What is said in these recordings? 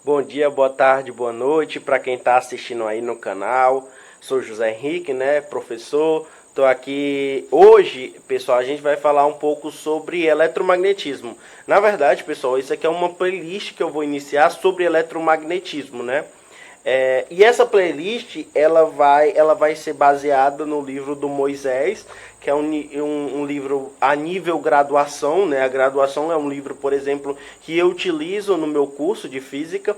Bom dia, boa tarde, boa noite para quem está assistindo aí no canal. Sou José Henrique, né, professor. Estou aqui hoje, pessoal. A gente vai falar um pouco sobre eletromagnetismo. Na verdade, pessoal, isso aqui é uma playlist que eu vou iniciar sobre eletromagnetismo, né? E essa playlist ela vai ser baseada no livro do Moisés, que é um livro a nível graduação, né? A graduação é um livro, por exemplo, que eu utilizo no meu curso de física.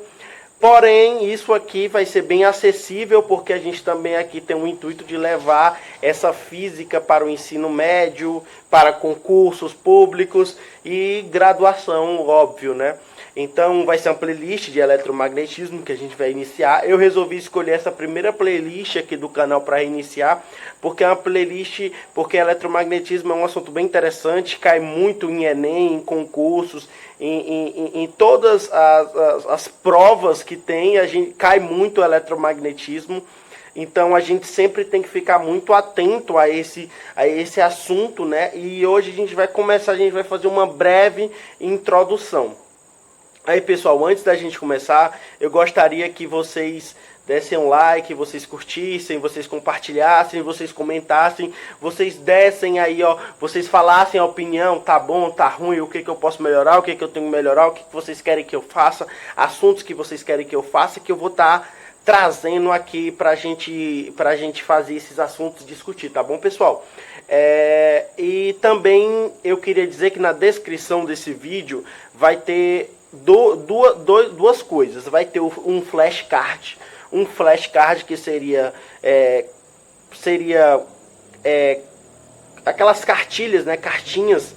Porém, isso aqui vai ser bem acessível, porque a gente também aqui tem o intuito de levar essa física para o ensino médio, para concursos públicos e graduação, óbvio, né? Então vai ser uma playlist de eletromagnetismo que a gente vai iniciar. Eu resolvi escolher essa primeira playlist aqui do canal para iniciar, porque é uma playlist, porque eletromagnetismo é um assunto bem interessante, cai muito em Enem, em concursos, em todas as provas que tem, a gente cai muito o eletromagnetismo. Então a gente sempre tem que ficar muito atento a esse assunto, né? E hoje a gente vai fazer uma breve introdução. Aí, pessoal, antes da gente começar, eu gostaria que vocês dessem um like, vocês curtissem, vocês compartilhassem, vocês comentassem, vocês dessem aí, ó, vocês falassem a opinião, tá bom, tá ruim, o que que eu posso melhorar, o que que eu tenho que melhorar, o que que vocês querem que eu faça, assuntos que vocês querem que eu faça, que eu vou estar trazendo aqui pra gente fazer esses assuntos, discutir, tá bom, pessoal? E também eu queria dizer que na descrição desse vídeo vai ter duas coisas. Vai ter um flashcard. Um flashcard que seria aquelas cartilhas, né, cartinhas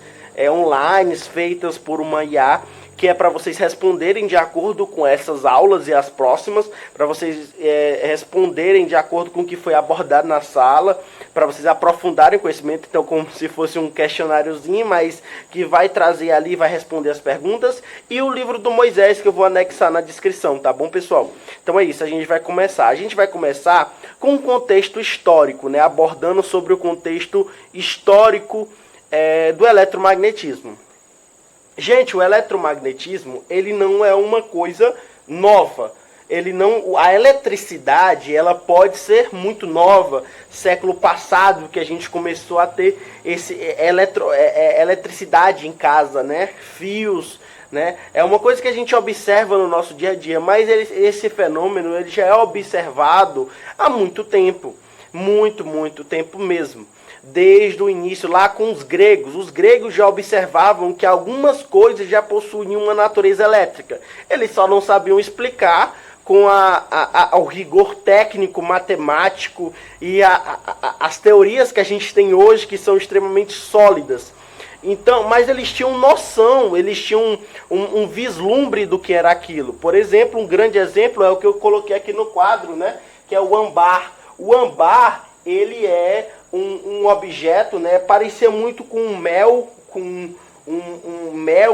online feitas por uma IA, que é para vocês responderem de acordo com essas aulas e as próximas, para vocês responderem de acordo com o que foi abordado na sala, para vocês aprofundarem o conhecimento, então como se fosse um questionáriozinho, mas que vai trazer ali, vai responder as perguntas, e o livro do Moisés, que eu vou anexar na descrição, tá bom, pessoal? Então é isso, a gente vai começar. A gente vai começar com um contexto histórico, né, abordando sobre o contexto histórico do eletromagnetismo. Gente, o eletromagnetismo, ele não é uma coisa nova. A eletricidade, ela pode ser muito nova. Século passado que a gente começou a ter eletricidade em casa, né? Fios, né? É uma coisa que a gente observa no nosso dia a dia, mas esse fenômeno ele já é observado há muito tempo. Muito tempo mesmo. Desde o início, lá com os gregos já observavam que algumas coisas já possuíam uma natureza elétrica. Eles só não sabiam explicar com o rigor técnico, matemático e as teorias que a gente tem hoje, que são extremamente sólidas. Então, mas eles tinham noção, eles tinham um vislumbre do que era aquilo. Por exemplo, um grande exemplo é o que eu coloquei aqui no quadro, né? Que é o âmbar. O âmbar, ele é um objeto, né? Parecia muito com um mel,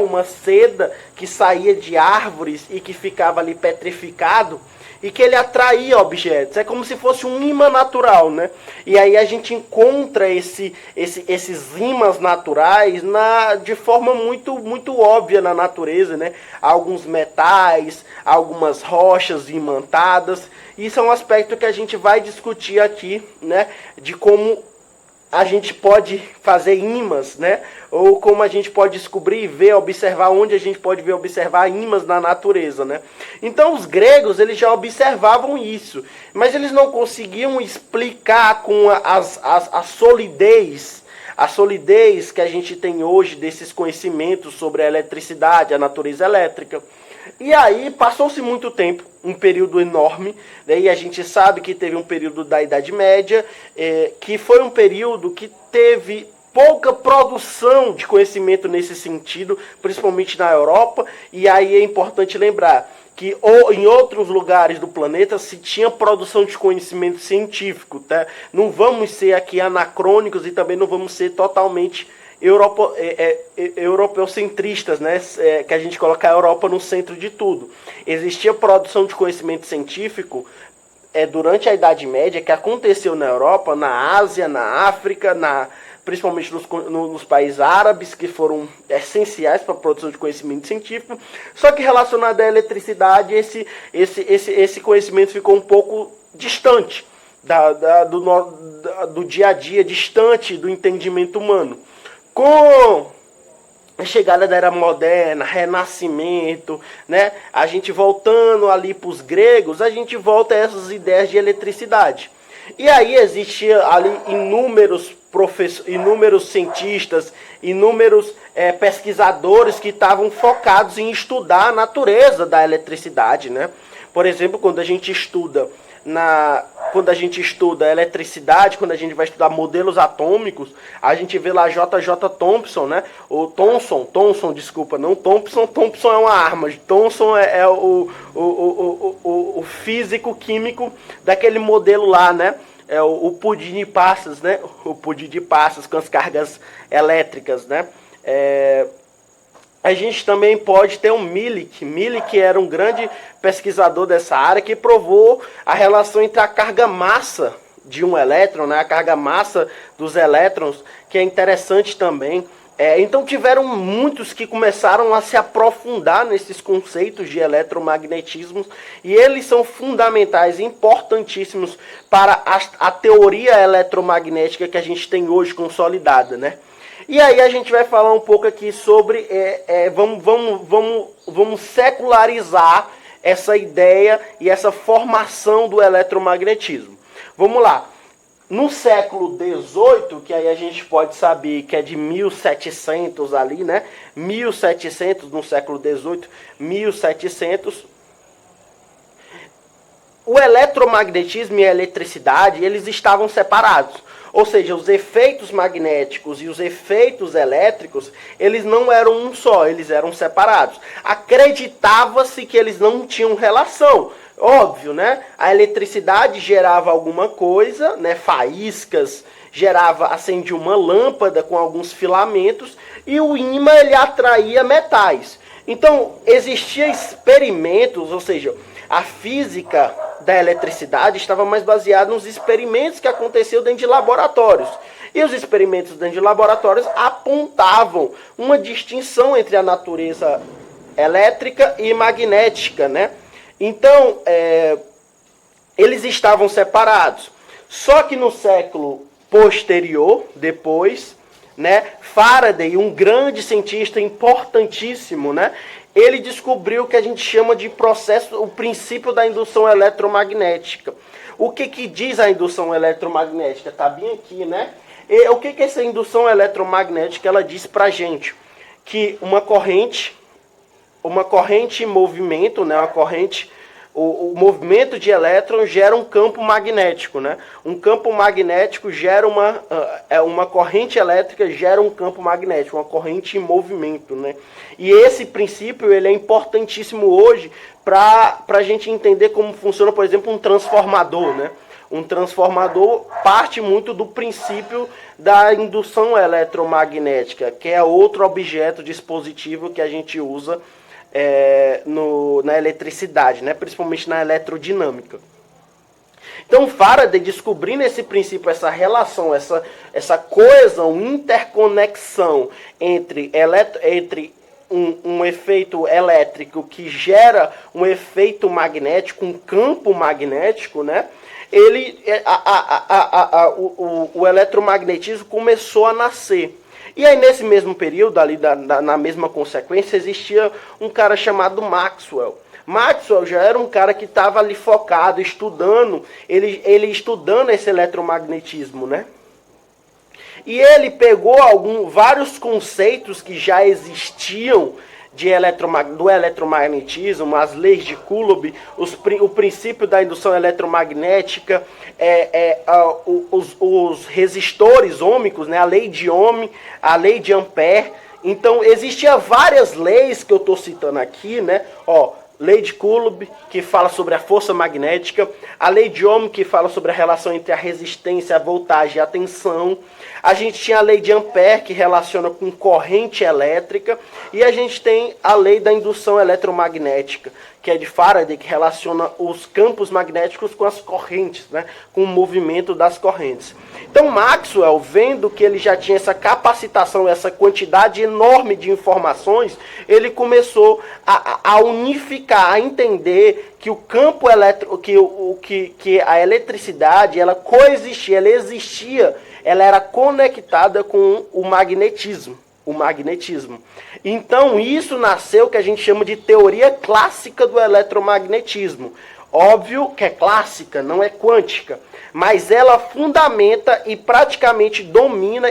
uma seda que saía de árvores e que ficava ali petrificado e que ele atraía objetos. É como se fosse um imã natural, né? E aí a gente encontra esses ímãs naturais de forma muito óbvia na natureza, né? Alguns metais, algumas rochas imantadas. Isso é um aspecto que a gente vai discutir aqui, né? De como a gente pode fazer ímãs, né? Ou como a gente pode descobrir, ver, observar, onde a gente pode ver, observar ímãs na natureza, né? Então os gregos, eles já observavam isso, mas eles não conseguiam explicar com a solidez que a gente tem hoje desses conhecimentos sobre a eletricidade, a natureza elétrica. E aí passou-se muito tempo, um período enorme, né? E a gente sabe que teve um período da Idade Média, que foi um período que teve pouca produção de conhecimento nesse sentido, principalmente na Europa, e aí é importante lembrar que em outros lugares do planeta se tinha produção de conhecimento científico, tá? Não vamos ser aqui anacrônicos e também não vamos ser totalmente europeocentristas, né? Que a gente coloca a Europa no centro de tudo. Existia produção de conhecimento científico durante a Idade Média, que aconteceu na Europa, na Ásia, na África, principalmente nos países árabes, que foram essenciais para a produção de conhecimento científico. Só que relacionado à eletricidade, esse conhecimento ficou um pouco distante do dia a dia, distante do entendimento humano. Com a chegada da Era Moderna, Renascimento, né? A gente voltando ali para os gregos, a gente volta a essas ideias de eletricidade. E aí existia ali inúmeros cientistas, inúmeros pesquisadores que estavam focados em estudar a natureza da eletricidade, né? Por exemplo, quando a gente estuda eletricidade, quando a gente vai estudar modelos atômicos, a gente vê lá J.J. Thomson, né? O Thomson, desculpa, não Thompson. Thompson é uma arma. Thomson é o físico químico daquele modelo lá, né? É o pudim de passas, né? O pudim de passas com as cargas elétricas, né? A gente também pode ter um Milik. Milik era um grande pesquisador dessa área que provou a relação entre a carga-massa de um elétron, né, a carga-massa dos elétrons, que é interessante também. Então tiveram muitos que começaram a se aprofundar nesses conceitos de eletromagnetismo, e eles são fundamentais, importantíssimos para a teoria eletromagnética que a gente tem hoje consolidada, né? E aí a gente vai falar um pouco aqui sobre, vamos secularizar essa ideia e essa formação do eletromagnetismo. Vamos lá. No século XVIII, que aí a gente pode saber que é de 1700 ali, né? 1700, no século XVIII, 1700... O eletromagnetismo e a eletricidade, eles estavam separados. Ou seja, os efeitos magnéticos e os efeitos elétricos, eles não eram um só, eles eram separados. Acreditava-se que eles não tinham relação. Óbvio, né? A eletricidade gerava alguma coisa, né? Faíscas, acendia uma lâmpada com alguns filamentos, e o ímã ele atraía metais. Então, existiam experimentos, ou seja, a física da eletricidade estava mais baseada nos experimentos que aconteciam dentro de laboratórios. E os experimentos dentro de laboratórios apontavam uma distinção entre a natureza elétrica e magnética, né? Então, eles estavam separados. Só que no século posterior, depois, né, Faraday, um grande cientista importantíssimo, né, ele descobriu o que a gente chama de o princípio da indução eletromagnética. O que diz a indução eletromagnética? Está bem aqui, né? O que essa indução eletromagnética ela diz para a gente? Que uma corrente em movimento, né, o movimento de elétrons gera um campo magnético, né? Um campo magnético gera uma corrente elétrica gera um campo magnético, uma corrente em movimento, né? E esse princípio ele é importantíssimo hoje para a gente entender como funciona, por exemplo, um transformador, né? Um transformador parte muito do princípio da indução eletromagnética, que é outro objeto dispositivo que a gente usa na eletricidade, né? Principalmente na eletrodinâmica. Então Faraday, descobrindo esse princípio, essa relação, essa coesão, interconexão entre um efeito elétrico que gera um efeito magnético, um campo magnético, né? O eletromagnetismo começou a nascer. E aí, nesse mesmo período, ali na mesma consequência, existia um cara chamado Maxwell. Maxwell já era um cara que estava ali focado, estudando, ele estudando esse eletromagnetismo, né? E ele pegou vários conceitos que já existiam do eletromagnetismo, as leis de Coulomb, o princípio da indução eletromagnética, os resistores ômicos, né, a lei de Ohm, a lei de Ampère. Então, existiam várias leis que eu estou citando aqui, né? Lei de Coulomb, que fala sobre a força magnética, a lei de Ohm, que fala sobre a relação entre a resistência, a voltagem e a tensão. A gente tinha a lei de Ampère, que relaciona com corrente elétrica, e a gente tem a lei da indução eletromagnética, que é de Faraday, que relaciona os campos magnéticos com as correntes, né, com o movimento das correntes. Então Maxwell, vendo que ele já tinha essa capacitação, essa quantidade enorme de informações, ele começou a unificar, a entender que o campo elétrico, que a eletricidade, ela coexistia, ela existia, ela era conectada com o magnetismo. Então isso nasceu que a gente chama de teoria clássica do eletromagnetismo. Óbvio que é clássica, não é quântica, mas ela fundamenta e praticamente domina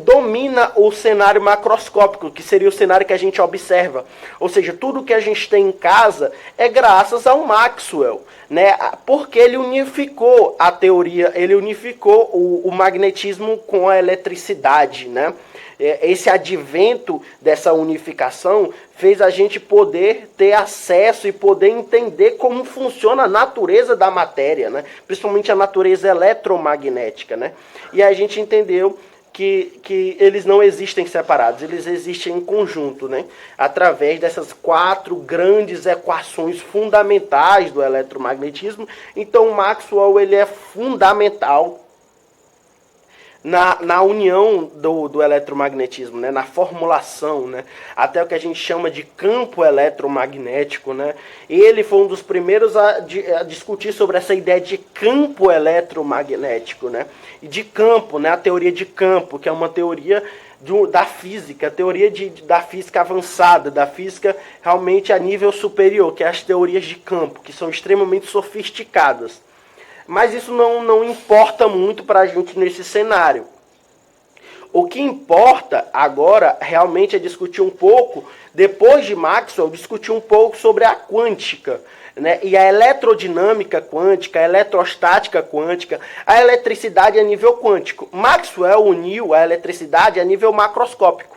domina o cenário macroscópico, que seria o cenário que a gente observa. Ou seja, tudo que a gente tem em casa é graças ao Maxwell, né? Porque ele unificou a teoria, ele unificou o magnetismo com a eletricidade, né? Esse advento dessa unificação fez a gente poder ter acesso e poder entender como funciona a natureza da matéria, né? Principalmente a natureza eletromagnética, né? E a gente entendeu que eles não existem separados, eles existem em conjunto, né? Através dessas 4 grandes equações fundamentais do eletromagnetismo. Então, Maxwell ele é fundamental na união do eletromagnetismo, né? Na formulação, né? Até o que a gente chama de campo eletromagnético, né? Ele foi um dos primeiros a discutir sobre essa ideia de campo eletromagnético, né? E de campo, né? A teoria de campo, que é uma teoria da física, a teoria da física avançada, da física realmente a nível superior, que é as teorias de campo, que são extremamente sofisticadas. Mas isso não importa muito para a gente nesse cenário. O que importa agora realmente é discutir um pouco, depois de Maxwell, discutir um pouco sobre a quântica, né? E a eletrodinâmica quântica, a eletrostática quântica, a eletricidade a nível quântico. Maxwell uniu a eletricidade a nível macroscópico.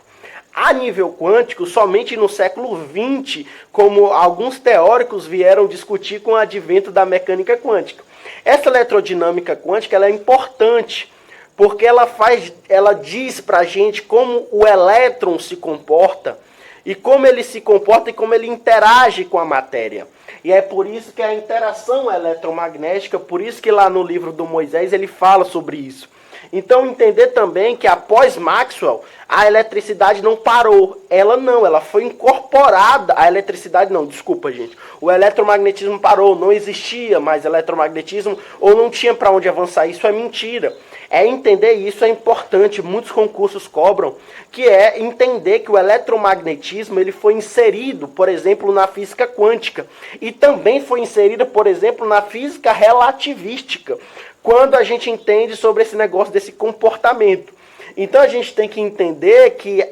A nível quântico, somente no século XX, como alguns teóricos vieram discutir com o advento da mecânica quântica. Essa eletrodinâmica quântica ela é importante, porque ela diz para a gente como o elétron se comporta, e como ele se comporta e como ele interage com a matéria. E é por isso que a interação eletromagnética, por isso que lá no livro do Moisés ele fala sobre isso. Então entender também que após Maxwell, a eletricidade não parou. Ela foi incorporada. A eletricidade não, desculpa gente. O eletromagnetismo parou, não existia mais eletromagnetismo ou não tinha para onde avançar. Isso é mentira. Entender isso é importante, muitos concursos cobram, que é entender que o eletromagnetismo ele foi inserido, por exemplo, na física quântica. E também foi inserido, por exemplo, na física relativística, quando a gente entende sobre esse negócio desse comportamento. Então a gente tem que entender que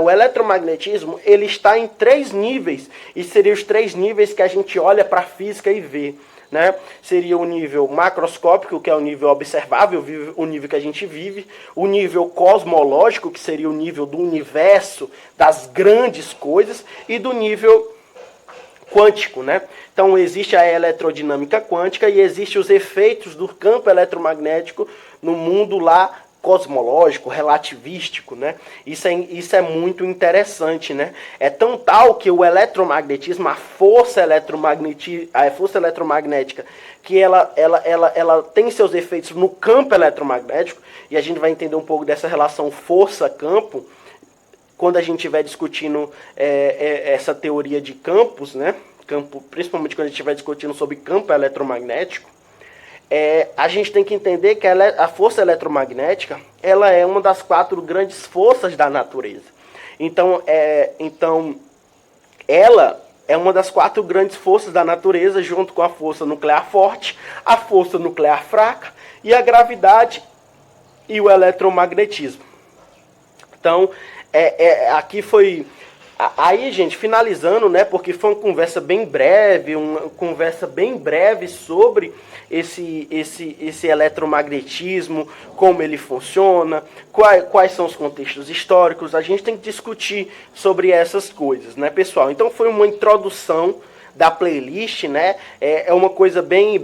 o eletromagnetismo ele está em 3 níveis, e seriam os 3 níveis que a gente olha para a física e vê. Né? Seria o nível macroscópico, que é o nível observável, o nível que a gente vive, o nível cosmológico, que seria o nível do universo, das grandes coisas, e do nível quântico, né? Então existe a eletrodinâmica quântica e existem os efeitos do campo eletromagnético no mundo lá cosmológico, relativístico, né? Isso é muito interessante, né? É tão tal que o eletromagnetismo, a força eletromagnética, que ela tem seus efeitos no campo eletromagnético, e a gente vai entender um pouco dessa relação força-campo quando a gente estiver discutindo essa teoria de campos, né? Principalmente quando a gente estiver discutindo sobre campo eletromagnético. A gente tem que entender que a força eletromagnética ela é uma das 4 grandes forças da natureza. Então ela é uma das 4 grandes forças da natureza, junto com a força nuclear forte, a força nuclear fraca, e a gravidade e o eletromagnetismo. Então, aqui foi... Aí, gente, finalizando, né, porque foi uma conversa bem breve, sobre esse eletromagnetismo, como ele funciona, quais são os contextos históricos. A gente tem que discutir sobre essas coisas, né, pessoal? Então foi uma introdução da playlist, né? É uma coisa bem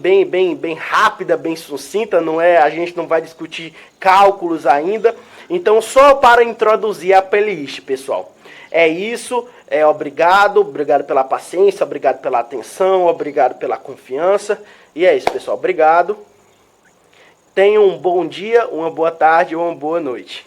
rápida, bem sucinta, não é? A gente não vai discutir cálculos ainda. Então, só para introduzir a playlist, pessoal. É isso. Obrigado pela paciência, obrigado pela atenção, obrigado pela confiança. E é isso, pessoal. Obrigado. Tenham um bom dia, uma boa tarde ou uma boa noite.